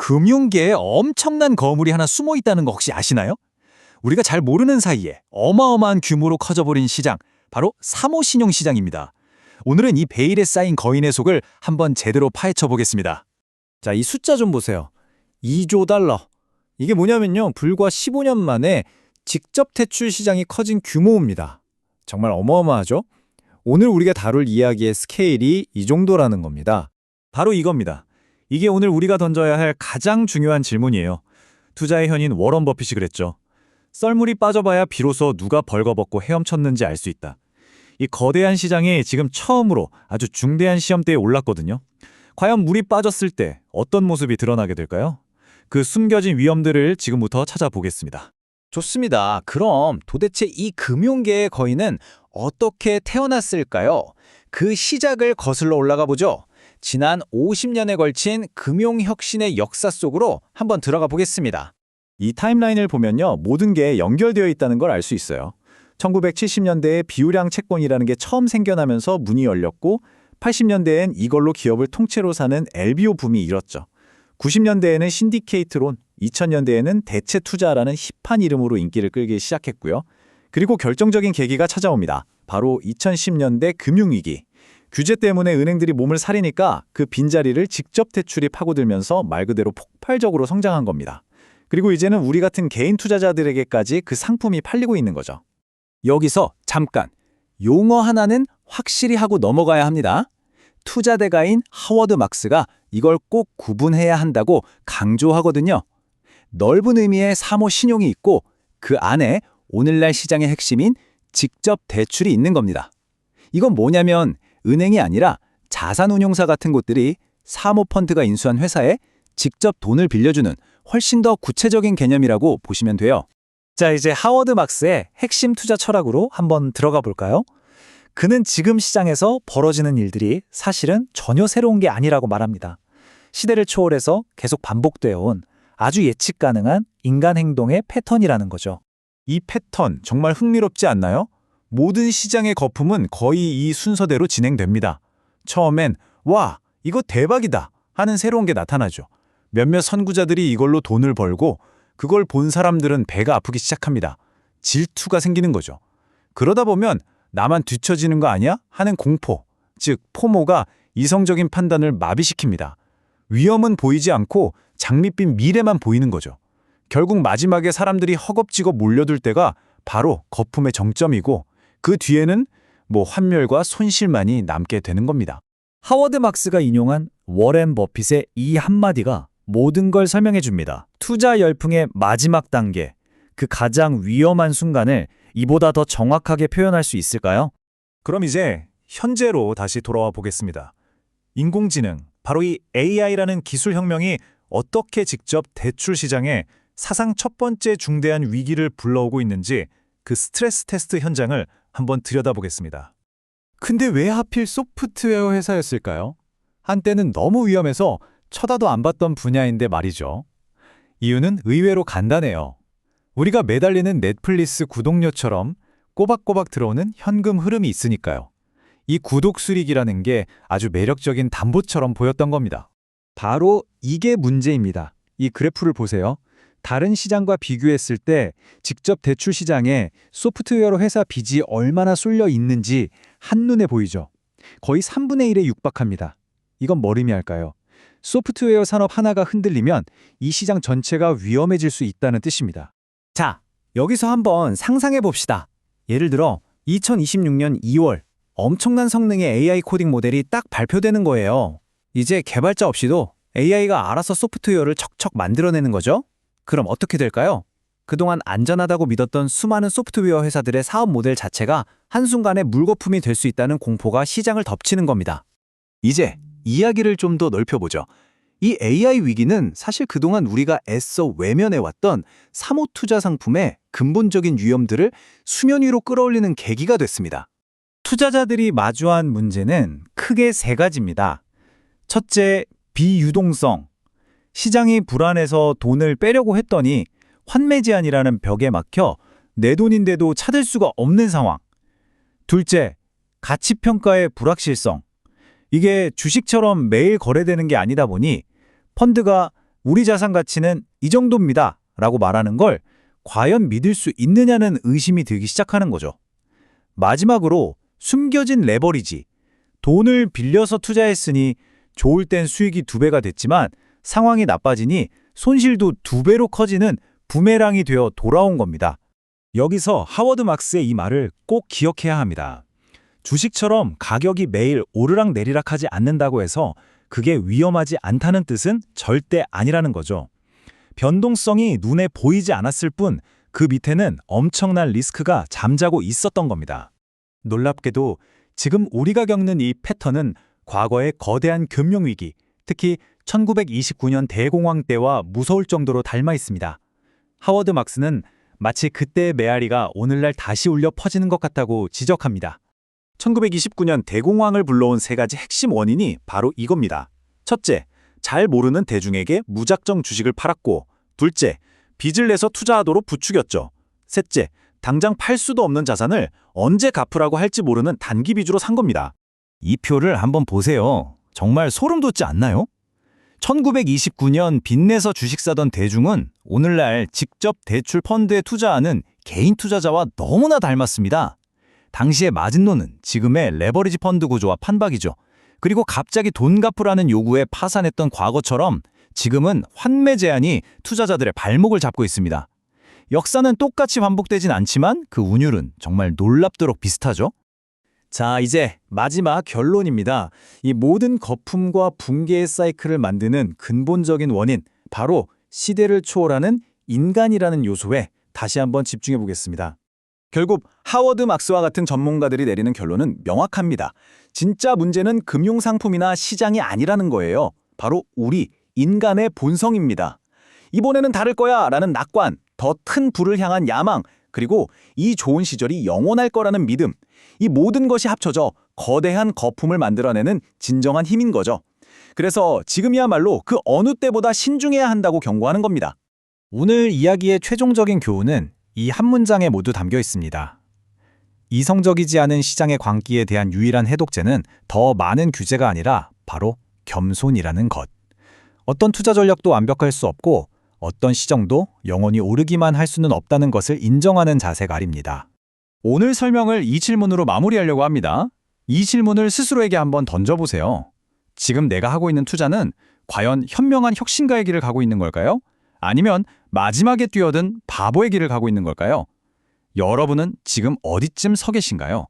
금융계에 엄청난 거물이 하나 숨어 있다는 거 혹시 아시나요? 우리가 잘 모르는 사이에 어마어마한 규모로 커져버린 시장, 바로 사모신용 시장입니다. 오늘은 이 베일에 쌓인 거인의 속을 한번 제대로 파헤쳐 보겠습니다. 자, 이 숫자 좀 보세요. 2조 달러. 이게 뭐냐면요. 불과 15년 만에 직접 대출 시장이 커진 규모입니다. 정말 어마어마하죠? 오늘 우리가 다룰 이야기의 스케일이 이 정도라는 겁니다. 바로 이겁니다. 이게 오늘 우리가 던져야 할 가장 중요한 질문이에요. 투자의 현인 워런 버핏이 그랬죠. 썰물이 빠져봐야 비로소 누가 벌거벗고 헤엄쳤는지 알 수 있다. 이 거대한 시장이 지금 처음으로 아주 중대한 시험대에 올랐거든요. 과연 물이 빠졌을 때 어떤 모습이 드러나게 될까요? 그 숨겨진 위험들을 지금부터 찾아보겠습니다. 좋습니다. 그럼 도대체 이 금융계의 거인은 어떻게 태어났을까요? 그 시작을 거슬러 올라가 보죠. 지난 50년에 걸친 금융혁신의 역사 속으로 한번 들어가 보겠습니다. 이 타임라인을 보면요, 모든 게 연결되어 있다는 걸 알 수 있어요. 1970년대에 비우량 채권이라는 게 처음 생겨나면서 문이 열렸고 80년대엔 이걸로 기업을 통째로 사는 LBO 붐이 일었죠. 90년대에는 신디케이트론, 2000년대에는 대체 투자라는 힙한 이름으로 인기를 끌기 시작했고요. 그리고 결정적인 계기가 찾아옵니다. 바로 2010년대 금융위기. 규제 때문에 은행들이 몸을 사리니까 그 빈자리를 직접 대출이 파고들면서 말 그대로 폭발적으로 성장한 겁니다. 그리고 이제는 우리 같은 개인 투자자들에게까지 그 상품이 팔리고 있는 거죠. 여기서 잠깐 용어 하나는 확실히 하고 넘어가야 합니다. 투자 대가인 하워드 막스가 이걸 꼭 구분해야 한다고 강조하거든요. 넓은 의미의 사모 신용이 있고 그 안에 오늘날 시장의 핵심인 직접 대출이 있는 겁니다. 이건 뭐냐면 은행이 아니라 자산운용사 같은 곳들이 사모펀드가 인수한 회사에 직접 돈을 빌려주는 훨씬 더 구체적인 개념이라고 보시면 돼요. 자, 이제 하워드 막스의 핵심 투자 철학으로 한번 들어가 볼까요? 그는 지금 시장에서 벌어지는 일들이 사실은 전혀 새로운 게 아니라고 말합니다. 시대를 초월해서 계속 반복되어 온 아주 예측 가능한 인간 행동의 패턴이라는 거죠. 이 패턴 정말 흥미롭지 않나요? 모든 시장의 거품은 거의 이 순서대로 진행됩니다. 처음엔 와, 이거 대박이다 하는 새로운 게 나타나죠. 몇몇 선구자들이 이걸로 돈을 벌고 그걸 본 사람들은 배가 아프기 시작합니다. 질투가 생기는 거죠. 그러다 보면 나만 뒤처지는 거 아니야? 하는 공포, 즉 포모가 이성적인 판단을 마비시킵니다. 위험은 보이지 않고 장밋빛 미래만 보이는 거죠. 결국 마지막에 사람들이 허겁지겁 몰려들 때가 바로 거품의 정점이고 그 뒤에는 환멸과 손실만이 남게 되는 겁니다. 하워드 막스가 인용한 워렌 버핏의 이 한마디가 모든 걸 설명해 줍니다. 투자 열풍의 마지막 단계, 그 가장 위험한 순간을 이보다 더 정확하게 표현할 수 있을까요? 그럼 이제 현재로 다시 돌아와 보겠습니다. 인공지능, 바로 이 AI라는 기술혁명이 어떻게 직접 대출 시장에 사상 첫 번째 중대한 위기를 불러오고 있는지 그 스트레스 테스트 현장을 한번 들여다보겠습니다. 근데 왜 하필 소프트웨어 회사였을까요? 한때는 너무 위험해서 쳐다도 안 봤던 분야인데 말이죠. 이유는 의외로 간단해요. 우리가 매달리는 넷플릭스 구독료처럼 꼬박꼬박 들어오는 현금 흐름이 있으니까요. 이 구독 수익이라는 게 아주 매력적인 담보처럼 보였던 겁니다. 바로 이게 문제입니다. 이 그래프를 보세요. 다른 시장과 비교했을 때 직접 대출 시장에 소프트웨어 회사 빚이 얼마나 쏠려 있는지 한눈에 보이죠. 거의 3분의 1에 육박합니다. 이건 뭘 의미할까요? 소프트웨어 산업 하나가 흔들리면 이 시장 전체가 위험해질 수 있다는 뜻입니다. 자, 여기서 한번 상상해 봅시다. 예를 들어 2026년 2월 엄청난 성능의 AI 코딩 모델이 딱 발표되는 거예요. 이제 개발자 없이도 AI가 알아서 소프트웨어를 척척 만들어내는 거죠. 그럼 어떻게 될까요? 그동안 안전하다고 믿었던 수많은 소프트웨어 회사들의 사업 모델 자체가 한순간에 물거품이 될 수 있다는 공포가 시장을 덮치는 겁니다. 이제 이야기를 좀 더 넓혀보죠. 이 AI 위기는 사실 그동안 우리가 애써 외면해왔던 사모투자 상품의 근본적인 위험들을 수면 위로 끌어올리는 계기가 됐습니다. 투자자들이 마주한 문제는 크게 세 가지입니다. 첫째, 비유동성. 시장이 불안해서 돈을 빼려고 했더니 환매 제한이라는 벽에 막혀 내 돈인데도 찾을 수가 없는 상황. 둘째, 가치평가의 불확실성. 이게 주식처럼 매일 거래되는 게 아니다 보니 펀드가 우리 자산 가치는 이 정도입니다 라고 말하는 걸 과연 믿을 수 있느냐는 의심이 들기 시작하는 거죠. 마지막으로 숨겨진 레버리지. 돈을 빌려서 투자했으니 좋을 땐 수익이 2배가 됐지만 상황이 나빠지니 손실도 2배로 커지는 부메랑이 되어 돌아온 겁니다. 여기서 하워드 막스의 이 말을 꼭 기억해야 합니다. 주식처럼 가격이 매일 오르락 내리락하지 않는다고 해서 그게 위험하지 않다는 뜻은 절대 아니라는 거죠. 변동성이 눈에 보이지 않았을 뿐 그 밑에는 엄청난 리스크가 잠자고 있었던 겁니다. 놀랍게도 지금 우리가 겪는 이 패턴은 과거의 거대한 금융위기, 특히 1929년 대공황 때와 무서울 정도로 닮아 있습니다. 하워드 막스는 마치 그때의 메아리가 오늘날 다시 울려 퍼지는 것 같다고 지적합니다. 1929년 대공황을 불러온 3가지 핵심 원인이 바로 이겁니다. 첫째, 잘 모르는 대중에게 무작정 주식을 팔았고, 둘째, 빚을 내서 투자하도록 부추겼죠. 셋째, 당장 팔 수도 없는 자산을 언제 갚으라고 할지 모르는 단기 빚으로 산 겁니다. 이 표를 한번 보세요. 정말 소름 돋지 않나요? 1929년 빚내서 주식 사던 대중은 오늘날 직접 대출 펀드에 투자하는 개인 투자자와 너무나 닮았습니다. 당시의 마진론은 지금의 레버리지 펀드 구조와 판박이죠. 그리고 갑자기 돈 갚으라는 요구에 파산했던 과거처럼 지금은 환매 제한이 투자자들의 발목을 잡고 있습니다. 역사는 똑같이 반복되진 않지만 그 운율은 정말 놀랍도록 비슷하죠. 자, 이제 마지막 결론입니다. 이 모든 거품과 붕괴의 사이클을 만드는 근본적인 원인, 바로 시대를 초월하는 인간이라는 요소에 다시 한번 집중해 보겠습니다. 결국 하워드 막스와 같은 전문가들이 내리는 결론은 명확합니다. 진짜 문제는 금융상품이나 시장이 아니라는 거예요. 바로 우리 인간의 본성입니다. 이번에는 다를 거야 라는 낙관, 더 큰 불을 향한 야망, 그리고 이 좋은 시절이 영원할 거라는 믿음, 이 모든 것이 합쳐져 거대한 거품을 만들어내는 진정한 힘인 거죠. 그래서 지금이야말로 그 어느 때보다 신중해야 한다고 경고하는 겁니다. 오늘 이야기의 최종적인 교훈은 이 한 문장에 모두 담겨 있습니다. 이성적이지 않은 시장의 광기에 대한 유일한 해독제는 더 많은 규제가 아니라 바로 겸손이라는 것. 어떤 투자 전략도 완벽할 수 없고 어떤 시정도 영원히 오르기만 할 수는 없다는 것을 인정하는 자세가 아닙니다. 오늘 설명을 이 질문으로 마무리하려고 합니다. 이 질문을 스스로에게 한번 던져보세요. 지금 내가 하고 있는 투자는 과연 현명한 혁신가의 길을 가고 있는 걸까요? 아니면 마지막에 뛰어든 바보의 길을 가고 있는 걸까요? 여러분은 지금 어디쯤 서 계신가요?